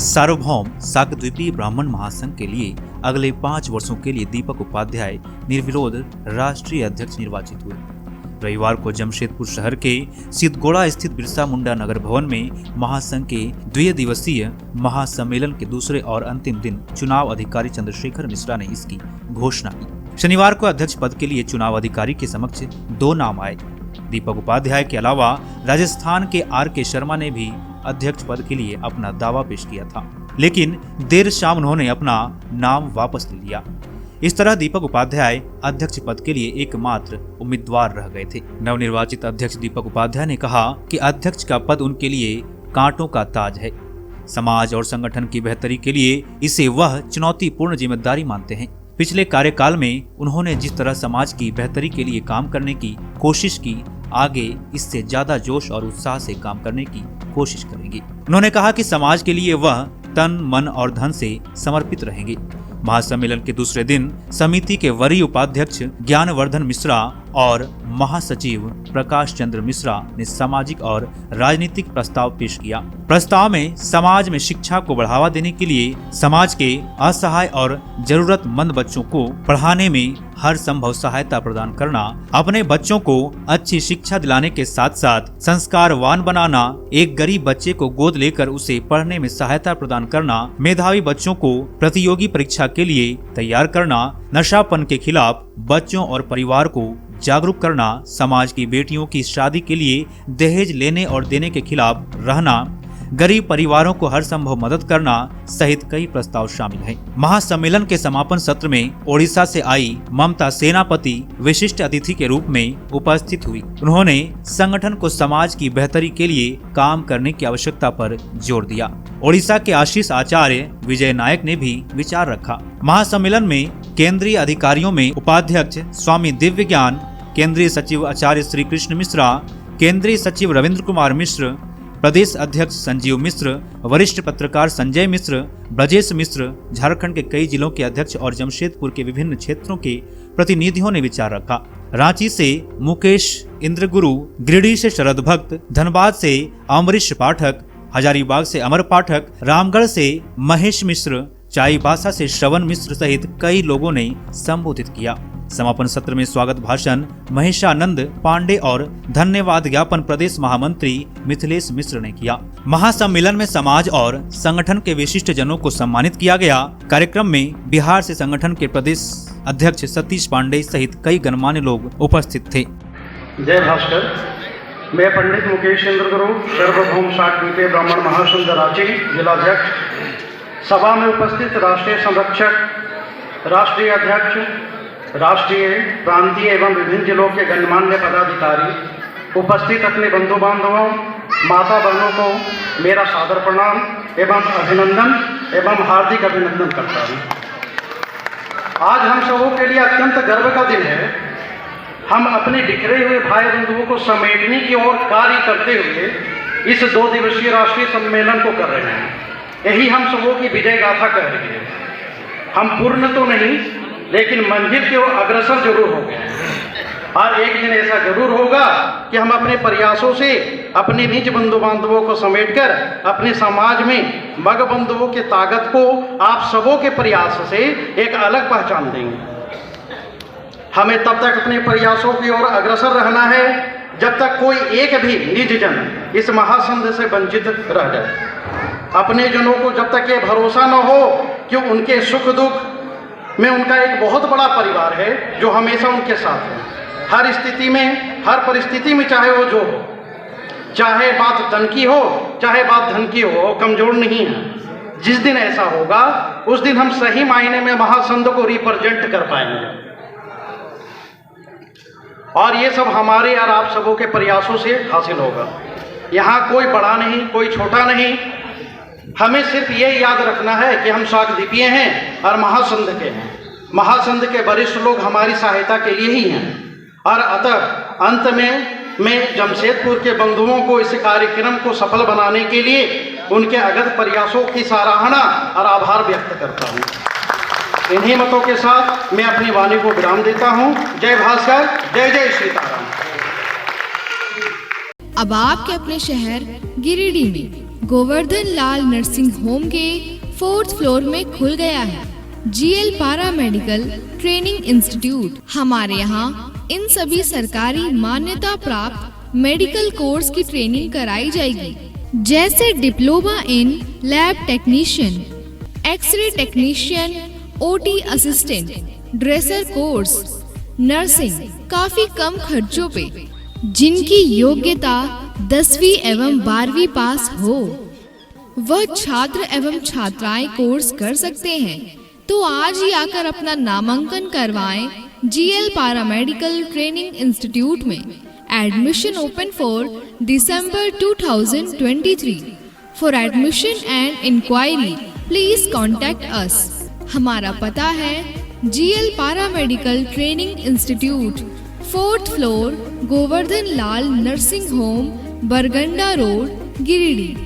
सार्वभौम शाकद्वीपीय ब्राह्मण महासंघ के लिए अगले 5 वर्षों के लिए दीपक उपाध्याय निर्विरोध राष्ट्रीय अध्यक्ष निर्वाचित हुए। रविवार को जमशेदपुर शहर के सिद्धगोड़ा स्थित बिरसा मुंडा नगर भवन में महासंघ के 2 दिवसीय महासम्मेलन के दूसरे और अंतिम दिन चुनाव अधिकारी चंद्रशेखर मिश्रा ने इसकी घोषणा की। शनिवार को अध्यक्ष पद के लिए चुनाव अधिकारी के समक्ष 2 नाम आए। दीपक उपाध्याय के अलावा राजस्थान के R.K. शर्मा ने भी अध्यक्ष पद के लिए अपना दावा पेश किया था, लेकिन देर शाम उन्होंने अपना नाम वापस ले लिया। इस तरह दीपक उपाध्याय अध्यक्ष पद के लिए एकमात्र उम्मीदवार रह गए थे। नवनिर्वाचित अध्यक्ष दीपक उपाध्याय ने कहा कि अध्यक्ष का पद उनके लिए कांटों का ताज है। समाज और संगठन की बेहतरी के लिए इसे वह चुनौतीपूर्ण जिम्मेदारी मानते हैं। पिछले कार्यकाल में उन्होंने जिस तरह समाज की बेहतरी के लिए काम करने की कोशिश की, आगे इससे ज्यादा जोश और उत्साह से काम करने की कोशिश करेंगे। उन्होंने कहा कि समाज के लिए वह तन, मन और धन से समर्पित रहेंगे। महासम्मेलन के दूसरे दिन समिति के वरीय उपाध्यक्ष ज्ञानवर्धन मिश्रा और महासचिव प्रकाश चंद्र मिश्रा ने सामाजिक और राजनीतिक प्रस्ताव पेश किया। प्रस्ताव में समाज में शिक्षा को बढ़ावा देने के लिए समाज के असहाय और जरूरतमंद बच्चों को पढ़ाने में हर संभव सहायता प्रदान करना, अपने बच्चों को अच्छी शिक्षा दिलाने के साथ साथ संस्कारवान बनाना, एक गरीब बच्चे को गोद लेकर उसे पढ़ने में सहायता प्रदान करना, मेधावी बच्चों को प्रतियोगी परीक्षा के लिए तैयार करना, नशापन के खिलाफ बच्चों और परिवार को जागरूक करना, समाज की बेटियों की शादी के लिए दहेज लेने और देने के खिलाफ रहना, गरीब परिवारों को हर संभव मदद करना सहित कई प्रस्ताव शामिल हैं। महासम्मेलन के समापन सत्र में ओडिशा से आई ममता सेनापति विशिष्ट अतिथि के रूप में उपस्थित हुई। उन्होंने संगठन को समाज की बेहतरी के लिए काम करने की आवश्यकता पर जोर दिया। ओडिशा के आशीष आचार्य विजय नायक ने भी विचार रखा। महासम्मेलन में केंद्रीय अधिकारियों में उपाध्यक्ष स्वामी दिव्य ज्ञान, केंद्रीय सचिव आचार्य श्री कृष्ण मिश्रा, केंद्रीय सचिव रविंद्र कुमार मिश्र, प्रदेश अध्यक्ष संजीव मिश्र, वरिष्ठ पत्रकार संजय मिश्र, ब्रजेश मिश्र, झारखंड के कई जिलों के अध्यक्ष और जमशेदपुर के विभिन्न क्षेत्रों के प्रतिनिधियों ने विचार रखा। रांची से मुकेश इंद्रगुरु, गिरिडीह से शरद भक्त, धनबाद से अमरीश पाठक, हजारीबाग से अमर पाठक, रामगढ़ से महेश मिश्र, चाईबासा से श्रवण मिश्र सहित कई लोगों ने संबोधित किया। समापन सत्र में स्वागत भाषण महेशानंद पांडे और धन्यवाद ज्ञापन प्रदेश महामंत्री मिथिलेश मिश्र ने किया। महासम्मेलन में समाज और संगठन के विशिष्ट जनों को सम्मानित किया गया। कार्यक्रम में बिहार से संगठन के प्रदेश अध्यक्ष सतीश पांडे सहित कई गणमान्य लोग उपस्थित थे। जय भास्कर। मैं पंडित मुकेश इंद्रगुरु, सार्वभौम शाकद्वीपीय ब्राह्मण महासंघ रांची जिलाध्यक्ष, सभा में उपस्थित राष्ट्रीय संरक्षक, राष्ट्रीय अध्यक्ष, राष्ट्रीय, प्रांतीय एवं विभिन्न जिलों के गणमान्य पदाधिकारी, उपस्थित अपने बंधु बांधवों, माता बहनों को मेरा सादर प्रणाम एवं अभिनंदन एवं हार्दिक अभिनंदन करता हूँ। आज हम सबों के लिए अत्यंत गर्व का दिन है। हम अपने बिखरे हुए भाई बंधुओं को समेटने की ओर कार्य करते हुए इस 2 दिवसीय राष्ट्रीय सम्मेलन को कर रहे हैं। यही हम सबों की विजय गाथा कह रही है। हम पूर्ण तो नहीं, लेकिन मंजिल की ओर अग्रसर जरूर हो गए हैं। और एक दिन ऐसा जरूर होगा कि हम अपने प्रयासों से अपने निज बंधु बांधवों को समेटकर अपने समाज में मग बंधुओं की ताकत को आप सबों के प्रयास से एक अलग पहचान देंगे। हमें तब तक अपने प्रयासों की ओर अग्रसर रहना है जब तक कोई एक भी निज जन इस महासंघ से वंचित रह जाए। अपने जनों को जब तक ये भरोसा न हो कि उनके सुख दुख में उनका एक बहुत बड़ा परिवार है जो हमेशा उनके साथ है, हर स्थिति में, हर परिस्थिति में, चाहे वो जो हो, चाहे बात धन की हो, चाहे बात धन की हो, कमजोर नहीं है। जिस दिन ऐसा होगा उस दिन हम सही मायने में महासंघ को रिप्रेजेंट कर पाएंगे। और ये सब हमारे और आप सबों के प्रयासों से हासिल होगा। यहाँ कोई बड़ा नहीं, कोई छोटा नहीं। हमें सिर्फ ये याद रखना है कि हम शाकद्वीपीय हैं और महासंघ के हैं। महासंघ के वरिष्ठ लोग हमारी सहायता के लिए ही हैं। और अतः अंत में मैं जमशेदपुर के बंधुओं को इस कार्यक्रम को सफल बनाने के लिए उनके अगत प्रयासों की सराहना और आभार व्यक्त करता हूँ। इन्हीं मतों के साथ मैं अपनी वाणी को विराम देता हूँ। जय भास्कर, जय जय सीताराम। अब आपके अपने शहर गिरिडीह में गोवर्धन लाल नर्सिंग होम के 4th फ्लोर में खुल गया है GL पारा मेडिकल ट्रेनिंग इंस्टीट्यूट। हमारे यहाँ इन सभी सरकारी मान्यता प्राप्त मेडिकल कोर्स की ट्रेनिंग कराई जाएगी, जैसे diploma in lab technician, x-ray technician, OT assistant, dresser course, nursing, काफी कम खर्चों पे। जिनकी योग्यता 10वीं एवं 12वीं पास हो वह छात्र एवं छात्राएं कोर्स कर सकते हैं। तो आज ही आकर अपना नामांकन करवाएं GL पैरामेडिकल ट्रेनिंग इंस्टीट्यूट में। Admission open for December 2023। For admission and inquiry please contact us. हमारा पता है GL paramedical training institute, 4th floor, Govardhan Lal nursing home, Barganda road, Giridih.